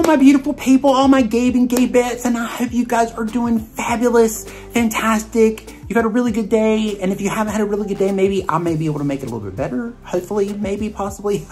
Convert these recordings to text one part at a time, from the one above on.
my beautiful people, all my Gabe and Gabettes, and I hope you guys are doing fabulous, fantastic. You've had a really good day, and if you haven't had a really good day, maybe I may be able to make it a little bit better. Hopefully, maybe, possibly.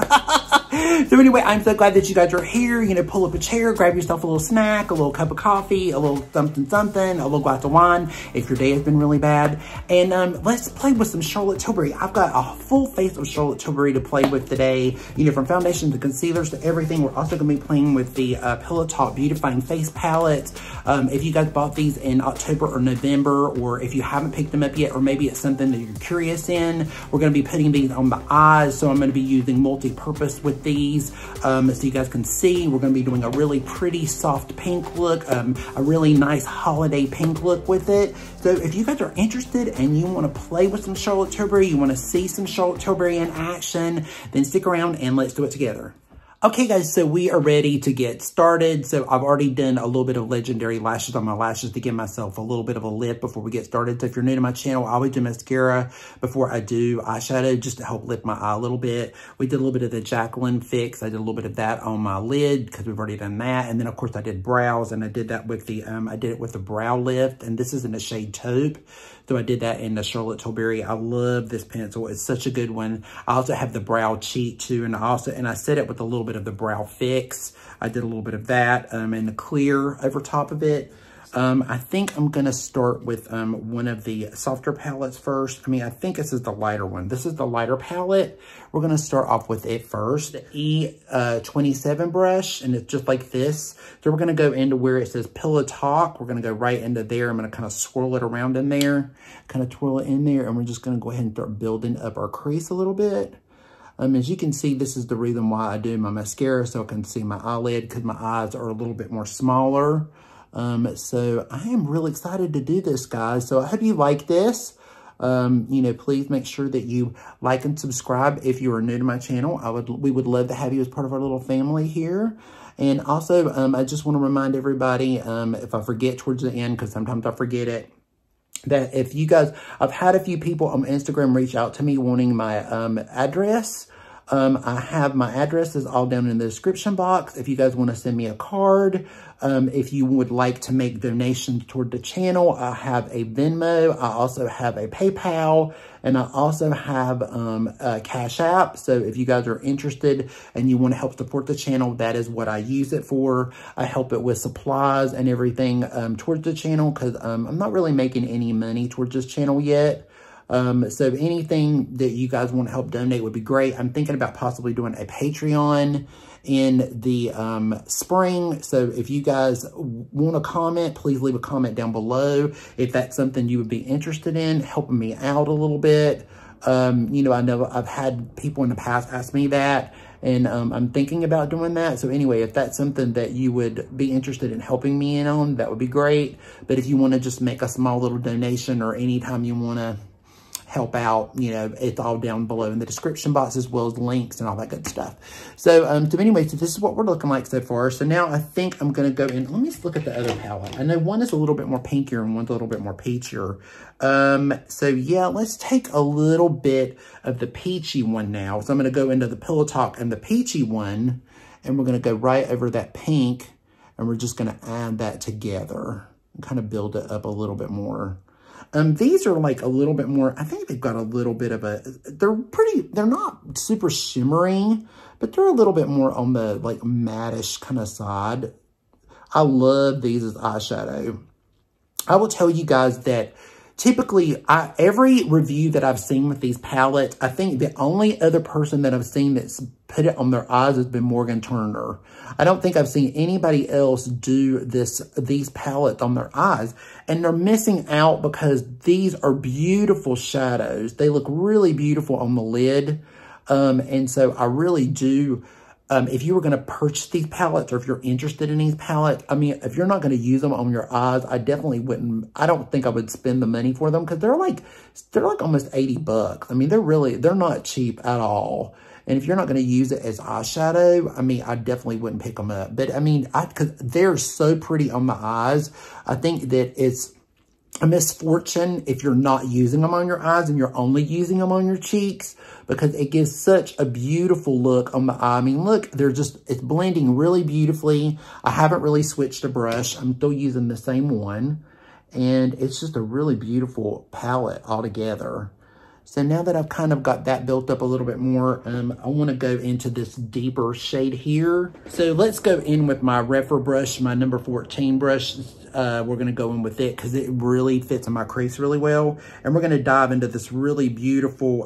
So anyway, I'm so glad that you guys are here. You know, pull up a chair, grab yourself a little snack, a little cup of coffee, a little something, a little glass of wine, if your day has been really bad. And let's play with some Charlotte Tilbury. I've got a full face of Charlotte Tilbury to play with today. You know, from foundation to concealers to everything. We're also going to be playing with the Pillow Talk Beautifying Face Palette. If you guys bought these in October or November, or if you haven't picked them up yet, or maybe it's something that you're curious in, we're going to be putting these on the eyes. So I'm going to be using multi-purpose with these, so you guys can see. We're going to be doing a really pretty soft pink look, a really nice holiday pink look with it. So if you guys are interested and you want to play with some Charlotte Tilbury, you want to see some Charlotte Tilbury in action, then stick around and let's do it together. Okay guys, so we are ready to get started. So I've already done a little bit of legendary lashes on my lashes to give myself a little bit of a lift before we get started. So if you're new to my channel, I always do mascara before I do eyeshadow just to help lift my eye a little bit. We did a little bit of the Jacqueline fix. I did a little bit of that on my lid because we've already done that. And then of course I did brows, and I did that with the, I did it with the brow lift, and this is in the shade Taupe. So I did that in the Charlotte Tilbury. I love this pencil. It's such a good one. I also have the brow cheat too. And I set it with a little bit of the brow fix. I did a little bit of that and the clear over top of it. I think I'm going to start with one of the softer palettes first. I mean, I think this is the lighter one. This is the lighter palette. We're going to start off with it first. The E27 brush, and it's just like this. So we're going to go into where it says Pillow Talk. We're going to go right into there. I'm going to kind of swirl it around in there, kind of twirl it in there, and we're just going to go ahead and start building up our crease a little bit. As you can see, this is the reason why I do my mascara, so I can see my eyelid, because my eyes are a little bit more smaller. So I am really excited to do this, guys. So I hope you like this. You know, please make sure that you like and subscribe if you are new to my channel. We would love to have you as part of our little family here. And also, I just want to remind everybody, if I forget towards the end, because sometimes I forget it, that if you guys, I've had a few people on Instagram reach out to me wanting my address. I have my addresses all down in the description box. If you guys want to send me a card, if you would like to make donations toward the channel, I have a Venmo. I also have a PayPal, and I also have a Cash App. So if you guys are interested and you want to help support the channel, that is what I use it for. I help it with supplies and everything towards the channel, because I'm not really making any money towards this channel yet. So anything that you guys want to help donate would be great. I'm thinking about possibly doing a Patreon in the spring. So if you guys want to comment, please leave a comment down below if that's something you would be interested in, helping me out a little bit. You know, I know I've had people in the past ask me that, and I'm thinking about doing that. So anyway, if that's something that you would be interested in helping me in on, that would be great. But if you want to just make a small little donation, or anytime you want to help out, you know, it's all down below in the description box, as well as links and all that good stuff. So, so anyway, so this is what we're looking like so far. So now I think I'm going to go in. Let me just look at the other palette. I know one is a little bit more pinkier and one's a little bit more peachier. So yeah, let's take a little bit of the peachy one now. So I'm going to go into the Pillow Talk and the peachy one, and we're going to go right over that pink, and we're just going to add that together and kind of build it up a little bit more. These are like a little bit more, I think they've got a little bit of a, they're not super shimmering, but they're a little bit more on the like mattish kind of side. I love these as eyeshadow. I will tell you guys that typically, every review that I've seen with these palettes, I think the only other person that I've seen that's put it on their eyes has been Morgan Turner. I don't think I've seen anybody else do these palettes on their eyes. And they're missing out, because these are beautiful shadows. They look really beautiful on the lid. And so I really do, if you were going to purchase these palettes, or if you're interested in these palettes, I mean, if you're not going to use them on your eyes, I definitely wouldn't, I don't think I would spend the money for them, because they're like almost 80 bucks. I mean, they're not cheap at all. And if you're not going to use it as eyeshadow, I mean, I definitely wouldn't pick them up. But I mean, because they're so pretty on the eyes, I think that a misfortune if you're not using them on your eyes and you're only using them on your cheeks, because it gives such a beautiful look on the eye. I mean, look, it's blending really beautifully. I haven't really switched a brush. I'm still using the same one. And it's just a really beautiful palette altogether. So now that I've kind of got that built up a little bit more, I want to go into this deeper shade here. So let's go in with my Refer brush, my number 14 brush. We're going to go in with it because it really fits in my crease really well. And we're going to dive into this really beautiful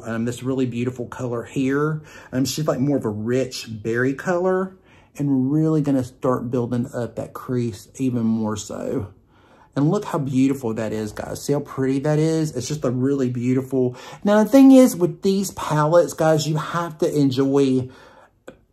color here. She's like more of a rich berry color, and really going to start building up that crease even more so. And look how beautiful that is, guys. See how pretty that is? It's just a really beautiful. Now, the thing is, with these palettes, guys, you have to enjoy,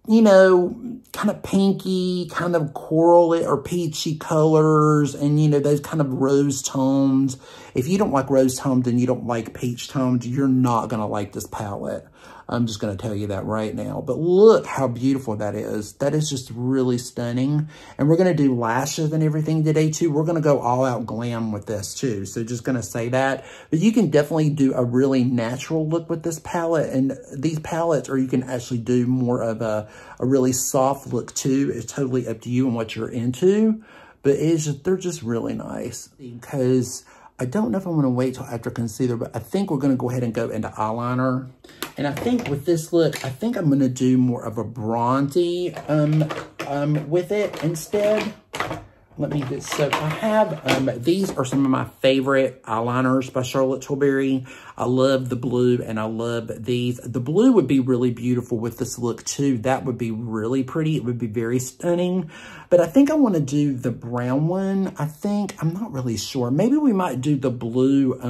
you know, kind of pinky, kind of coral or peachy colors, and, you know, those kind of rose tones. If you don't like rose tones and you don't like peach tones, you're not going to like this palette. I'm just going to tell you that right now. But look how beautiful that is. That is just really stunning. And we're going to do lashes and everything today, too. We're going to go all out glam with this, too. So just going to say that. But you can definitely do a really natural look with this palette. And these palettes, or you can actually do more of a really soft look, too. It's totally up to you and what you're into. But they're just really nice. Because I don't know if I'm going to wait till after concealer, but I think we're going to go ahead and go into eyeliner. And I think with this look, I think I'm going to do more of a bronzy with it instead. Let me get, so I have, these are some of my favorite eyeliners by Charlotte Tilbury. I love the blue and I love these. The blue would be really beautiful with this look too. That would be really pretty. It would be very stunning. But I think I want to do the brown one. I'm not really sure. Maybe we might do the blue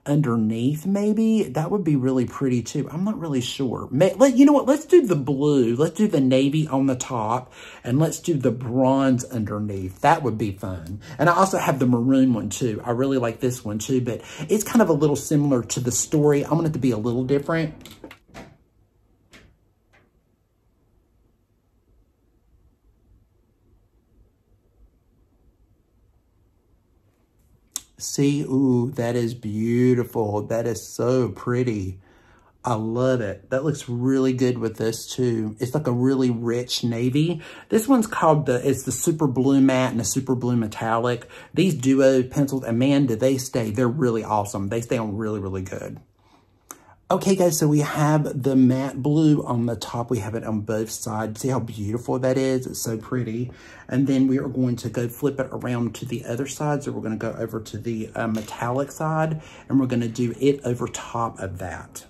underneath maybe. That would be really pretty too. I'm not really sure. You know what? Let's do the blue. Let's do the navy on the top and let's do the bronze underneath. That would be fun. And I also have the maroon one too. I really like this one too, but it's kind of a little similar to the story. I want it to be a little different. See, ooh, that is beautiful. That is so pretty. I love it. That looks really good with this too. It's like a really rich navy. This one's called it's the Super Blue Matte and the Super Blue Metallic. These duo pencils, and man, do they stay. They're really awesome. They stay on really, really good. Okay, guys, so we have the matte blue on the top. We have it on both sides. See how beautiful that is? It's so pretty. And then we are going to go flip it around to the other side. So we're going to go over to the metallic side, and we're going to do it over top of that.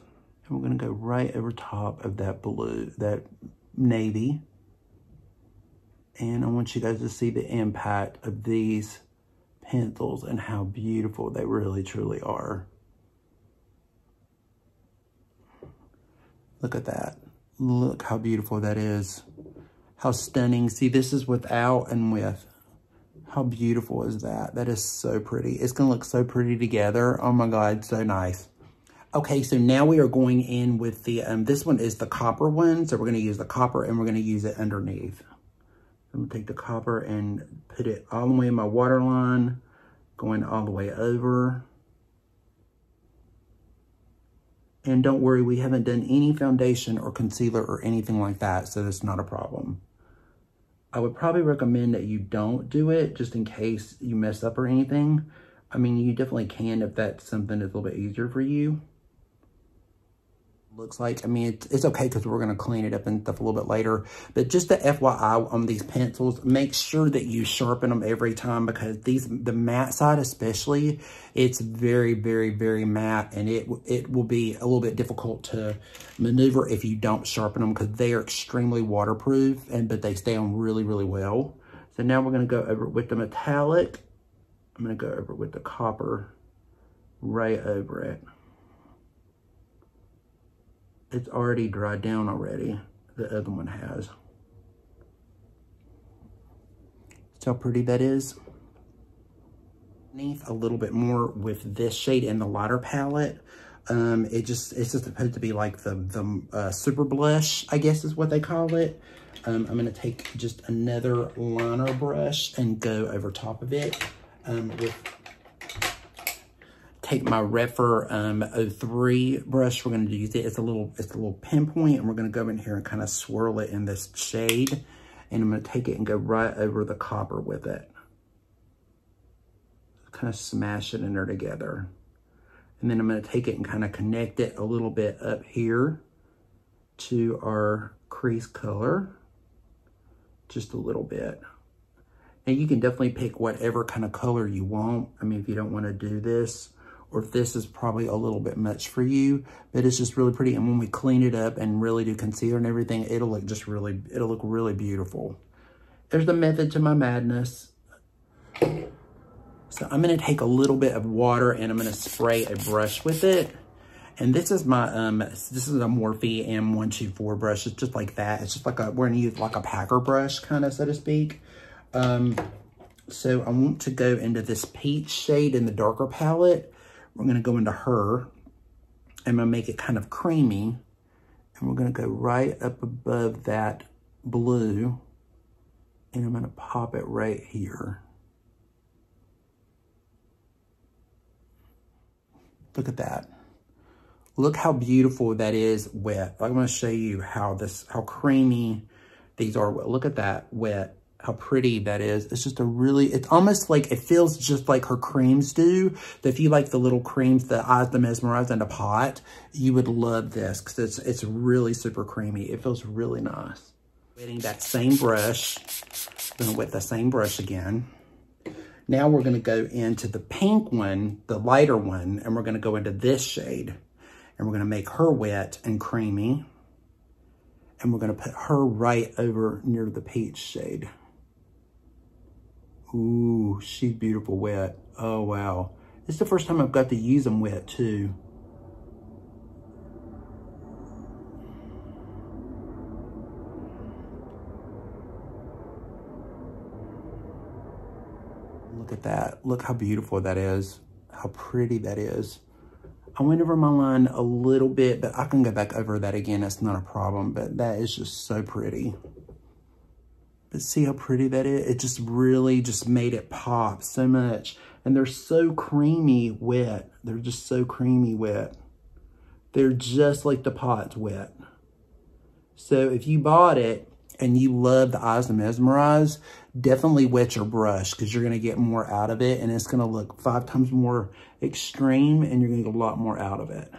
And we're going to go right over top of that blue, that navy. And I want you guys to see the impact of these pencils and how beautiful they really, truly are. Look at that. Look how beautiful that is. How stunning. See, this is without and with. How beautiful is that? That is so pretty. It's going to look so pretty together. Oh my God, so nice. Okay, so now we are going in with the, this one is the copper one. So we're going to use the copper and we're going to use it underneath. I'm going to take the copper and put it all the way in my waterline, going all the way over. And don't worry, we haven't done any foundation or concealer or anything like that, so that's not a problem. I would probably recommend that you don't do it just in case you mess up or anything. I mean, you definitely can if that's something that's a little bit easier for you. Looks like, I mean, it's okay because we're going to clean it up and stuff a little bit later. But just the FYI on these pencils, make sure that you sharpen them every time because the matte side especially, it's very, very, very matte. And it will be a little bit difficult to maneuver if you don't sharpen them because they are extremely waterproof, but they stay on really, really well. So now we're going to go over with the metallic. I'm going to go over with the copper right over it. It's already dried down already. The other one has. See how pretty that is? Underneath a little bit more with this shade in the lighter palette. It's just supposed to be like the super blush, I guess is what they call it. I'm gonna take just another liner brush and go over top of it with take my Refer 03 brush. We're going to use it. It's a little pinpoint, and we're going to go in here and kind of swirl it in this shade. And I'm going to take it and go right over the copper with it. Kind of smash it in there together. And then I'm going to take it and kind of connect it a little bit up here to our crease color. Just a little bit. And you can definitely pick whatever kind of color you want. I mean, if you don't want to do this, or if this is probably a little bit much for you, but it's just really pretty. And when we clean it up and really do concealer and everything, it'll look really beautiful. There's the method to my madness. So I'm going to take a little bit of water and I'm going to spray a brush with it. And this is my, this is a Morphe M124 brush. It's just like that. It's just like we're going to use like a packer brush kind of, so to speak. So I want to go into this peach shade in the darker palette. We're going to go into her. I'm going to make it kind of creamy. And we're going to go right up above that blue. And I'm going to pop it right here. Look at that. Look how beautiful that is wet. I'm going to show you how creamy these are. Look at that wet. How pretty that is. It's just it's almost like, it feels just like her creams do. If you like the little creams, the Eyes to Mesmerize in a pot, you would love this because it's really super creamy. It feels really nice. Wetting that same brush. I'm going to wet the same brush again. Now we're going to go into the pink one, the lighter one, and we're going to go into this shade. And we're going to make her wet and creamy. And we're going to put her right over near the peach shade. Ooh, she's beautiful wet. Oh, wow. This is the first time I've got to use them wet, too. Look at that. Look how beautiful that is. How pretty that is. I went over my line a little bit, but I can go back over that again. That's not a problem, but that is just so pretty. But see how pretty that is? It just really just made it pop so much. And they're so creamy wet. They're just so creamy wet. They're just like the pot's wet. So if you bought it and you love the Eyes to Mesmerize, definitely wet your brush because you're going to get more out of it. And it's going to look 5 times more extreme and you're going to get a lot more out of it.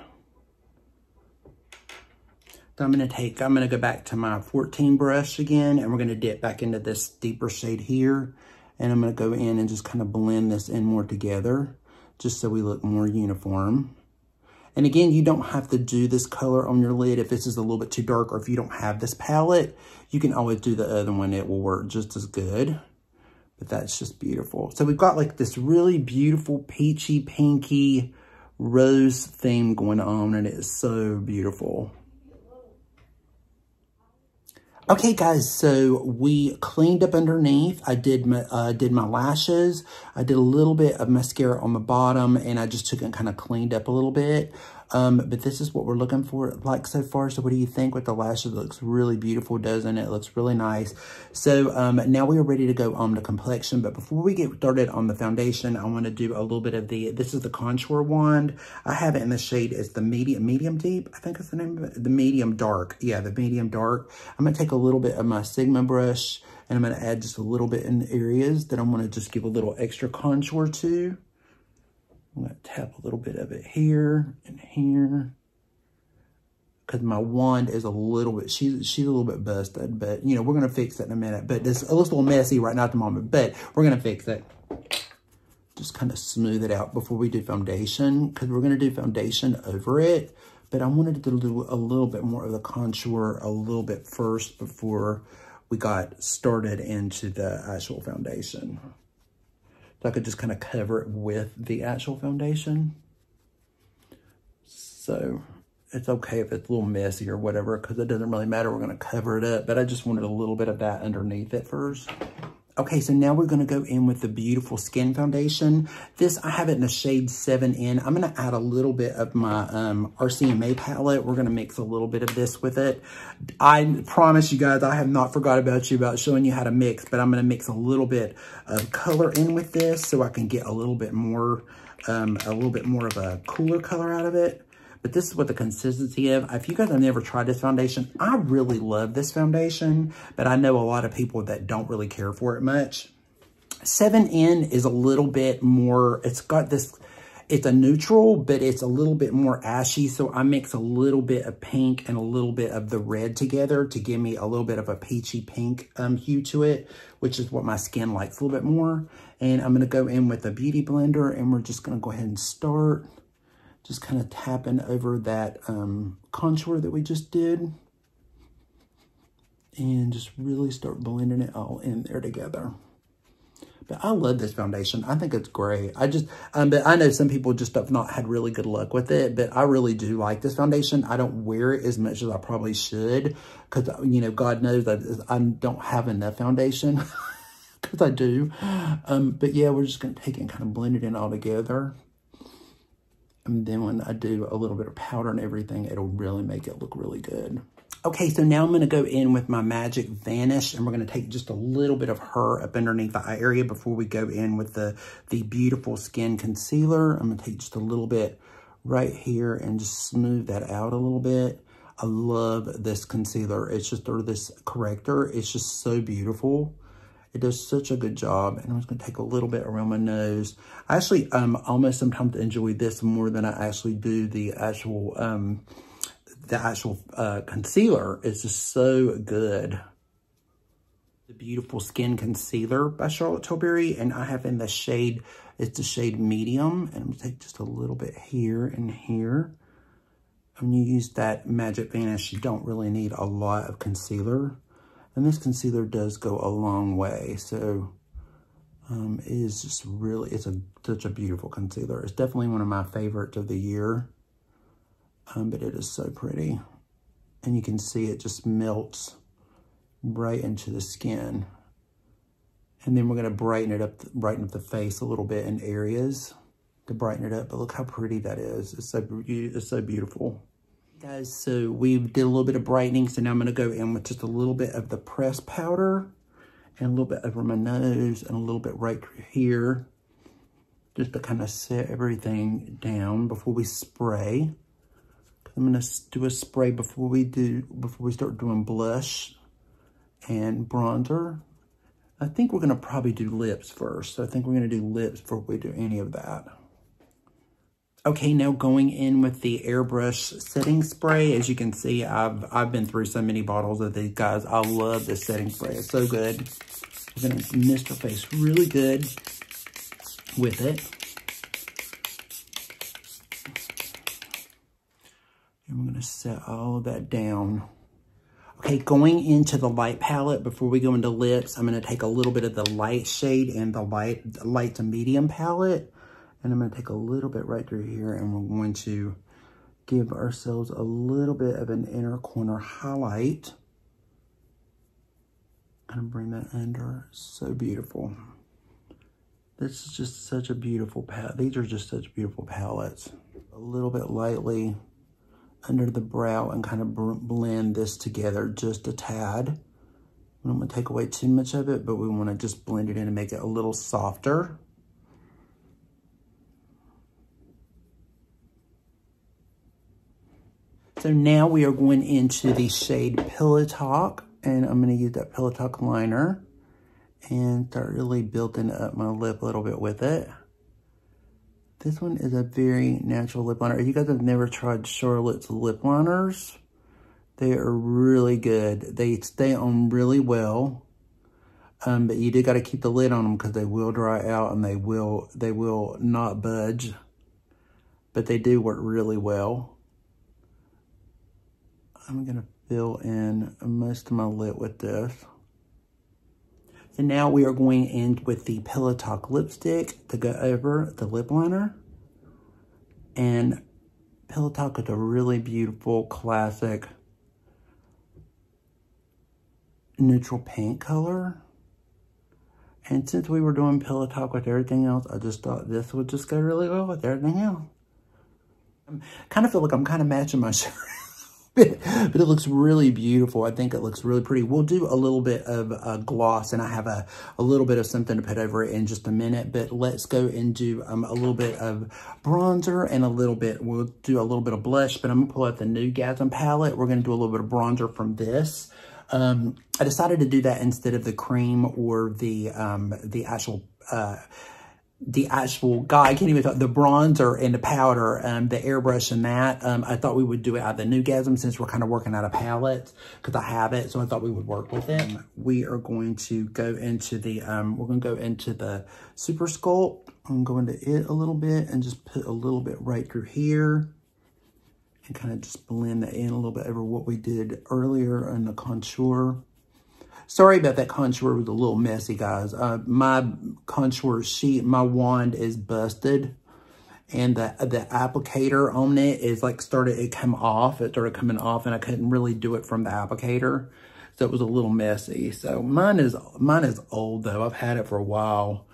So I'm going to go back to my 14 brush again, and we're going to dip back into this deeper shade here. And I'm going to go in and just kind of blend this in more together, just so we look more uniform. And again, you don't have to do this color on your lid if this is a little bit too dark, or if you don't have this palette, you can always do the other one. It will work just as good. But that's just beautiful. So we've got like this really beautiful peachy, pinky, rose theme going on, and it is so beautiful. Okay, guys, so we cleaned up underneath. I did my lashes. I did a little bit of mascara on the bottom, and I just took it and kind of cleaned up a little bit. But this is what we're looking for like so far. So what do you think with the lashes? It looks really beautiful, doesn't it? It looks really nice. So now we are ready to go on the complexion. But before we get started on the foundation, I want to do a little bit of this is the contour wand. I have it in the shade, it's the medium deep, I think is the name of it. The medium dark. Yeah, the medium dark. I'm going to take a little bit of my Sigma brush, and I'm going to add just a little bit in areas that I'm going to just give a little extra contour to. I'm going to tap a little bit of it here and here. Because my wand is a little bit, she's a little bit busted. But, you know, we're going to fix it in a minute. But it looks a little messy right now at the moment. But we're going to fix it. Just kind of smooth it out before we do foundation. Because we're going to do foundation over it. But I wanted to do a little bit more of the contour a little bit first before we got started into the actual foundation. So I could just kind of cover it with the actual foundation. So it's okay if it's a little messy or whatever, because it doesn't really matter. We're going to cover it up. But I just wanted a little bit of that underneath it first. Okay, so now we're gonna go in with the Beautiful Skin Foundation. This, I have it in the shade 7N. I'm gonna add a little bit of my RCMA palette. We're gonna mix a little bit of this with it. I promise you guys, I have not forgot about showing you how to mix, but I'm gonna mix a little bit of color in with this so I can get a little bit more of a cooler color out of it. But this is what the consistency of. If you guys have never tried this foundation, I really love this foundation, but I know a lot of people that don't really care for it much. 7N is a little bit more, it's a neutral, but it's a little bit more ashy. So I mix a little bit of pink and a little bit of the red together to give me a little bit of a peachy pink hue to it, which is what my skin likes a little bit more. And I'm gonna go in with a beauty blender and we're just gonna go ahead and start just kind of tapping over that contour that we just did. And just really start blending it all in there together. But I love this foundation. I think it's great. but I know some people just have not had really good luck with it, but I really do like this foundation. I don't wear it as much as I probably should because, you know, God knows that I don't have enough foundation because I do. But yeah, we're just going to take it and kind of blend it in all together. And then when I do a little bit of powder and everything, it'll really make it look really good. Okay, so now I'm going to go in with my Magic Vanish, and we're going to take just a little bit of her up underneath the eye area before we go in with the Beautiful Skin Concealer. I'm going to take just a little bit right here and just smooth that out a little bit. I love this concealer. It's just, or this corrector. It's just so beautiful. It does such a good job. And I'm just gonna take a little bit around my nose. I actually almost sometimes enjoy this more than I actually do the actual concealer. It's just so good. The Beautiful Skin Concealer by Charlotte Tilbury. And I have in the shade, it's the shade medium. And I'm gonna take just a little bit here and here. When you use that Magic Vanish, you don't really need a lot of concealer. And this concealer does go a long way. So it is just really, such a beautiful concealer. It's definitely one of my favorites of the year. But it is so pretty. And you can see it just melts right into the skin. And then we're gonna brighten up the face a little bit in areas to brighten it up. But look how pretty that is. It's so beautiful. Guys, so we did a little bit of brightening, so now I'm going to go in with just a little bit of the pressed powder and a little bit over my nose and a little bit right here, just to kind of set everything down before we spray. I'm going to do a spray before we start doing blush and bronzer. I think we're going to probably do lips first. So I think we're going to do lips before we do any of that. Okay, now going in with the airbrush setting spray. As you can see, I've been through so many bottles of these guys. I love this setting spray. It's so good. We're gonna mist our face really good with it. And we're gonna set all of that down. Okay, going into the light palette, before we go into lips, I'm gonna take a little bit of the light shade in the light to medium palette. And I'm going to take a little bit right through here, and we're going to give ourselves a little bit of an inner corner highlight. Kind of bring that under. So beautiful. This is just such a beautiful palette. These are just such beautiful palettes. A little bit lightly under the brow and kind of blend this together just a tad. We don't want to take away too much of it, but we want to just blend it in and make it a little softer. So now we are going into the shade Pillow Talk, and I'm going to use that Pillow Talk liner and start really building up my lip a little bit with it. This one is a very natural lip liner. If you guys have never tried Charlotte's lip liners, they are really good. They stay on really well, but you do got to keep the lid on them because they will dry out and they will not budge, but they do work really well. I'm going to fill in most of my lip with this. And now we are going in with the Pillow Talk lipstick to go over the lip liner. And Pillow Talk is a really beautiful, classic, neutral pink color. And since we were doing pillow talk with everything else, I just thought this would just go really well with everything else. I kind of feel like I'm kind of matching my shirt. But it looks really beautiful. I think it looks really pretty. We'll do a little bit of gloss, and I have a little bit of something to put over it in just a minute. But let's go and do a little bit of bronzer and we'll do a little bit of blush. But I'm going to pull out the NUDEGASM palette. We're going to do a little bit of bronzer from this. I decided to do that instead of the cream or the actual guy, I can't even talk, the bronzer and the powder, the airbrush and that. I thought we would do it out of the NUDEGASM since we're kind of working out of palettes because I have it. So I thought we would work with it. We are going to go into the, we're going to go into the Super Sculpt. I'm going to it a little bit and just put a little bit right through here and kind of just blend that in a little bit over what we did earlier in the contour. Sorry about that contour, was a little messy, guys. My contour sheet, my wand is busted. And the applicator on it is like it come off. It started coming off and I couldn't really do it from the applicator. So it was a little messy. So mine is old though. I've had it for a while.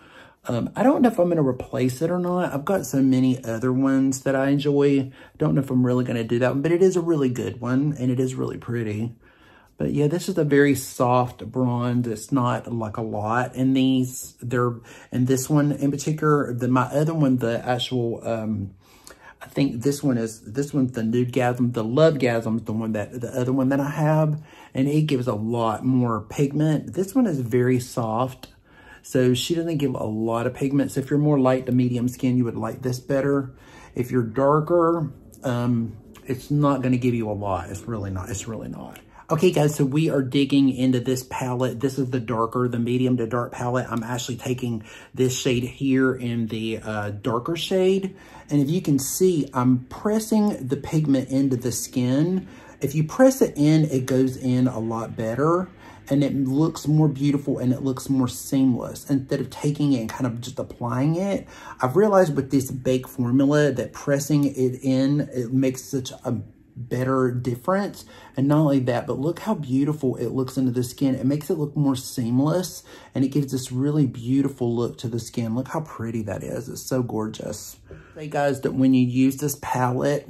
I don't know if I'm going to replace it or not. I've got so many other ones that I enjoy. Don't know if I'm really going to do that one, but it is a really good one and it is really pretty. But yeah, this is a very soft bronze. It's not like a lot in these. And this one in particular, my other one, the actual, I think this one's the NUDEGASM. The LUVEGASM is the other one that I have. And it gives a lot more pigment. This one is very soft. So she doesn't give a lot of pigment. So if you're more light to medium skin, you would like this better. If you're darker, it's not going to give you a lot. It's really not. It's really not. Okay, guys, so we are digging into this palette. This is the medium to dark palette. I'm actually taking this shade here in the darker shade. And if you can see, I'm pressing the pigment into the skin. If you press it in, it goes in a lot better. And it looks more beautiful and it looks more seamless. Instead of taking it and kind of just applying it, I've realized with this bake formula that pressing it in, it makes such a better difference. And not only that, but look how beautiful it looks into the skin. It makes it look more seamless and it gives this really beautiful look to the skin. Look how pretty that is. It's so gorgeous. Say, guys, that when you use this palette,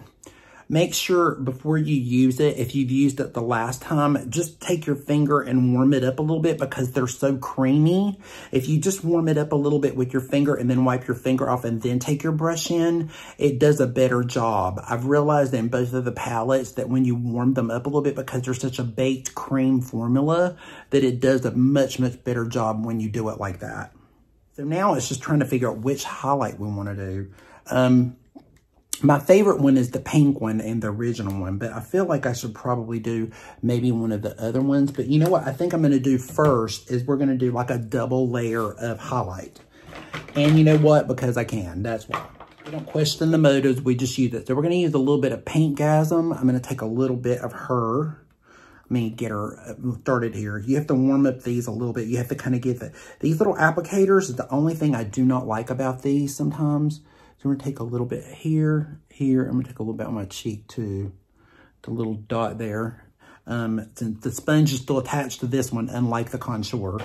make sure before you use it, if you've used it the last time, just take your finger and warm it up a little bit because they're so creamy. If you just warm it up a little bit with your finger and then wipe your finger off and then take your brush in, it does a better job. I've realized in both of the palettes that when you warm them up a little bit because they're such a baked cream formula, that it does a much, much better job when you do it like that. So now it's just trying to figure out which highlight we want to do. My favorite one is the pink one and the original one, but I feel like I should probably do maybe one of the other ones. But you know what I think I'm going to do first is we're going to do like a double layer of highlight. And you know what? Because I can. That's why. We don't question the motives. We just use it. So we're going to use a little bit of Pinkgasm. I'm going to take a little bit of her. Let me get her started here. You have to warm up these a little bit. You have to kind of give it. These little applicators is the only thing I do not like about these sometimes. So we're going to take a little bit here. I'm going to take a little bit on my cheek too. The little dot there. Since the sponge is still attached to this one, unlike the contour.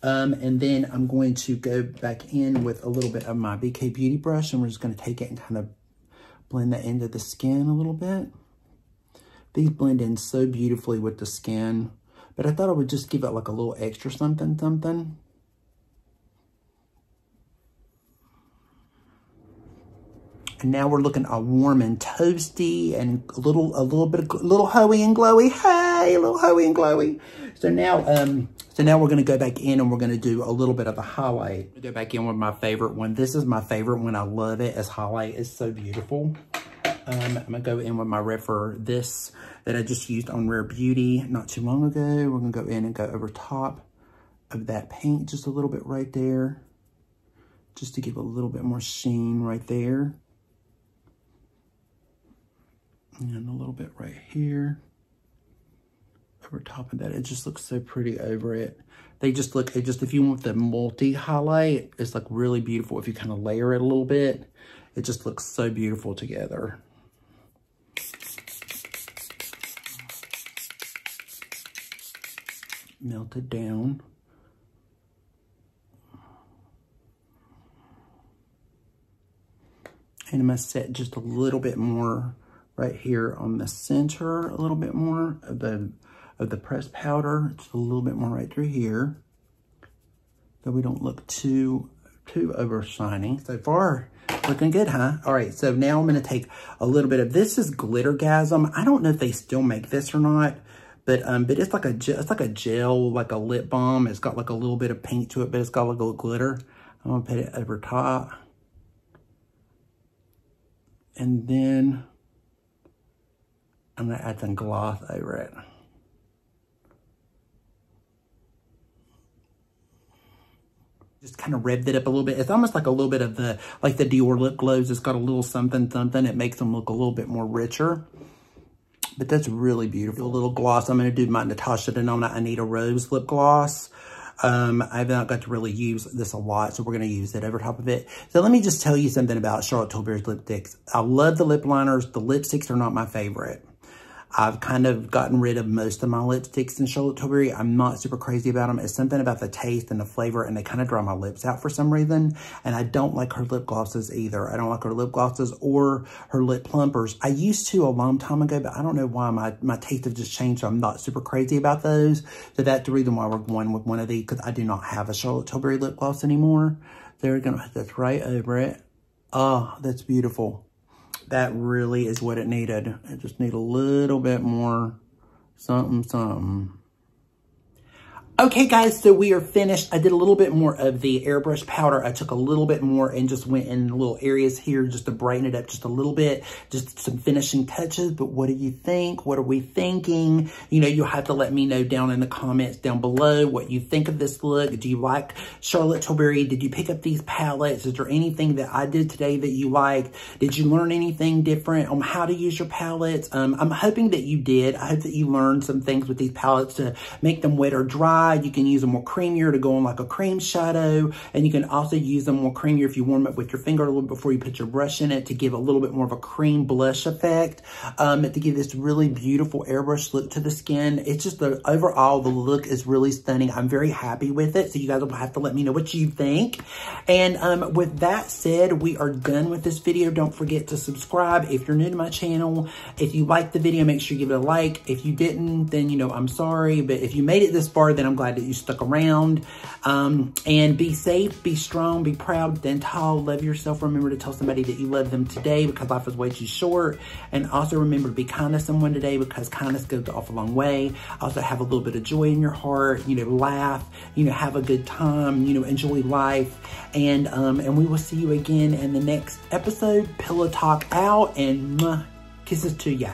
And then I'm going to go back in with a little bit of my BK Beauty brush. And we're just going to take it and kind of blend that into the skin a little bit. These blend in so beautifully with the skin. But I thought I would just give it like a little extra something. And now we're looking all warm and toasty and a little hoey and glowy. Hey, a little hoey and glowy. So now we're going to go back in and we're going to do a little bit of a highlight. Go back in with my favorite one. This is my favorite one. I love it as highlight. It's so beautiful. I'm going to go in with my red for this that I just used on Rare Beauty not too long ago. We're going to go in and go over top of that paint just a little bit right there. Just to give a little bit more sheen right there. And a little bit right here. Over top of that. It just looks so pretty over it. They just look, if you want the multi-highlight, it's like really beautiful. If you kind of layer it a little bit, it just looks so beautiful together. Melt it down. And I'm gonna set just a little bit more right here on the center, a little bit more of the pressed powder, just a little bit more right through here, so we don't look too over shiny. So far, looking good, huh? All right, so now I'm gonna take a little bit of, this is GLITTERGASM. I don't know if they still make this or not, but it's like a gel, like a lip balm. It's got like a little bit of paint to it, but it's got like a little glitter. I'm gonna put it over top. And then I'm gonna add some gloss over it. Just kind of revved it up a little bit. It's almost like a little bit of the, like the Dior lip glows. It's got a little something. It makes them look a little bit more richer. But that's really beautiful. A little gloss. I'm going to do my Natasha Denona Anita Rose lip gloss. I've not got to really use this a lot, so we're going to use it over top of it. So let me just tell you something about Charlotte Tilbury's lipsticks. I love the lip liners. The lipsticks are not my favorite. I've kind of gotten rid of most of my lipsticks in Charlotte Tilbury. I'm not super crazy about them. It's something about the taste and the flavor, and they kind of dry my lips out for some reason. And I don't like her lip glosses either. I don't like her lip glosses or her lip plumpers. I used to a long time ago, but I don't know why my taste has just changed. So I'm not super crazy about those. So that's the reason why we're going with one of these, because I do not have a Charlotte Tilbury lip gloss anymore. So we're going to put this right over it. Oh, that's beautiful. That really is what it needed. I just need a little bit more something. Okay, guys, so we are finished. I did a little bit more of the airbrush powder. I took a little bit more and just went in little areas here just to brighten it up just a little bit. Just some finishing touches. But what do you think? What are we thinking? You know, you'll have to let me know down in the comments down below what you think of this look. Do you like Charlotte Tilbury? Did you pick up these palettes? Is there anything that I did today that you liked? Did you learn anything different on how to use your palettes? I'm hoping that you did. I hope that you learned some things with these palettes to make them wet or dry. You can use them more creamier to go on like a cream shadow. And you can also use them more creamier if you warm up with your finger a little before you put your brush in it to give a little bit more of a cream blush effect. To give this really beautiful airbrush look to the skin. It's just overall, the look is really stunning. I'm very happy with it. So you guys will have to let me know what you think. And with that said, we are done with this video. Don't forget to subscribe if you're new to my channel. If you liked the video, make sure you give it a like. If you didn't, then, you know, I'm sorry. But if you made it this far, then I'm glad that you stuck around. And be safe, be strong, be proud, stand tall, love yourself. Remember to tell somebody that you love them today because life is way too short. And also remember to be kind to someone today because kindness goes off a long way. Also have a little bit of joy in your heart, you know, laugh, you know, have a good time, you know, enjoy life. And we will see you again in the next episode. Pillow Talk out, and kisses to ya.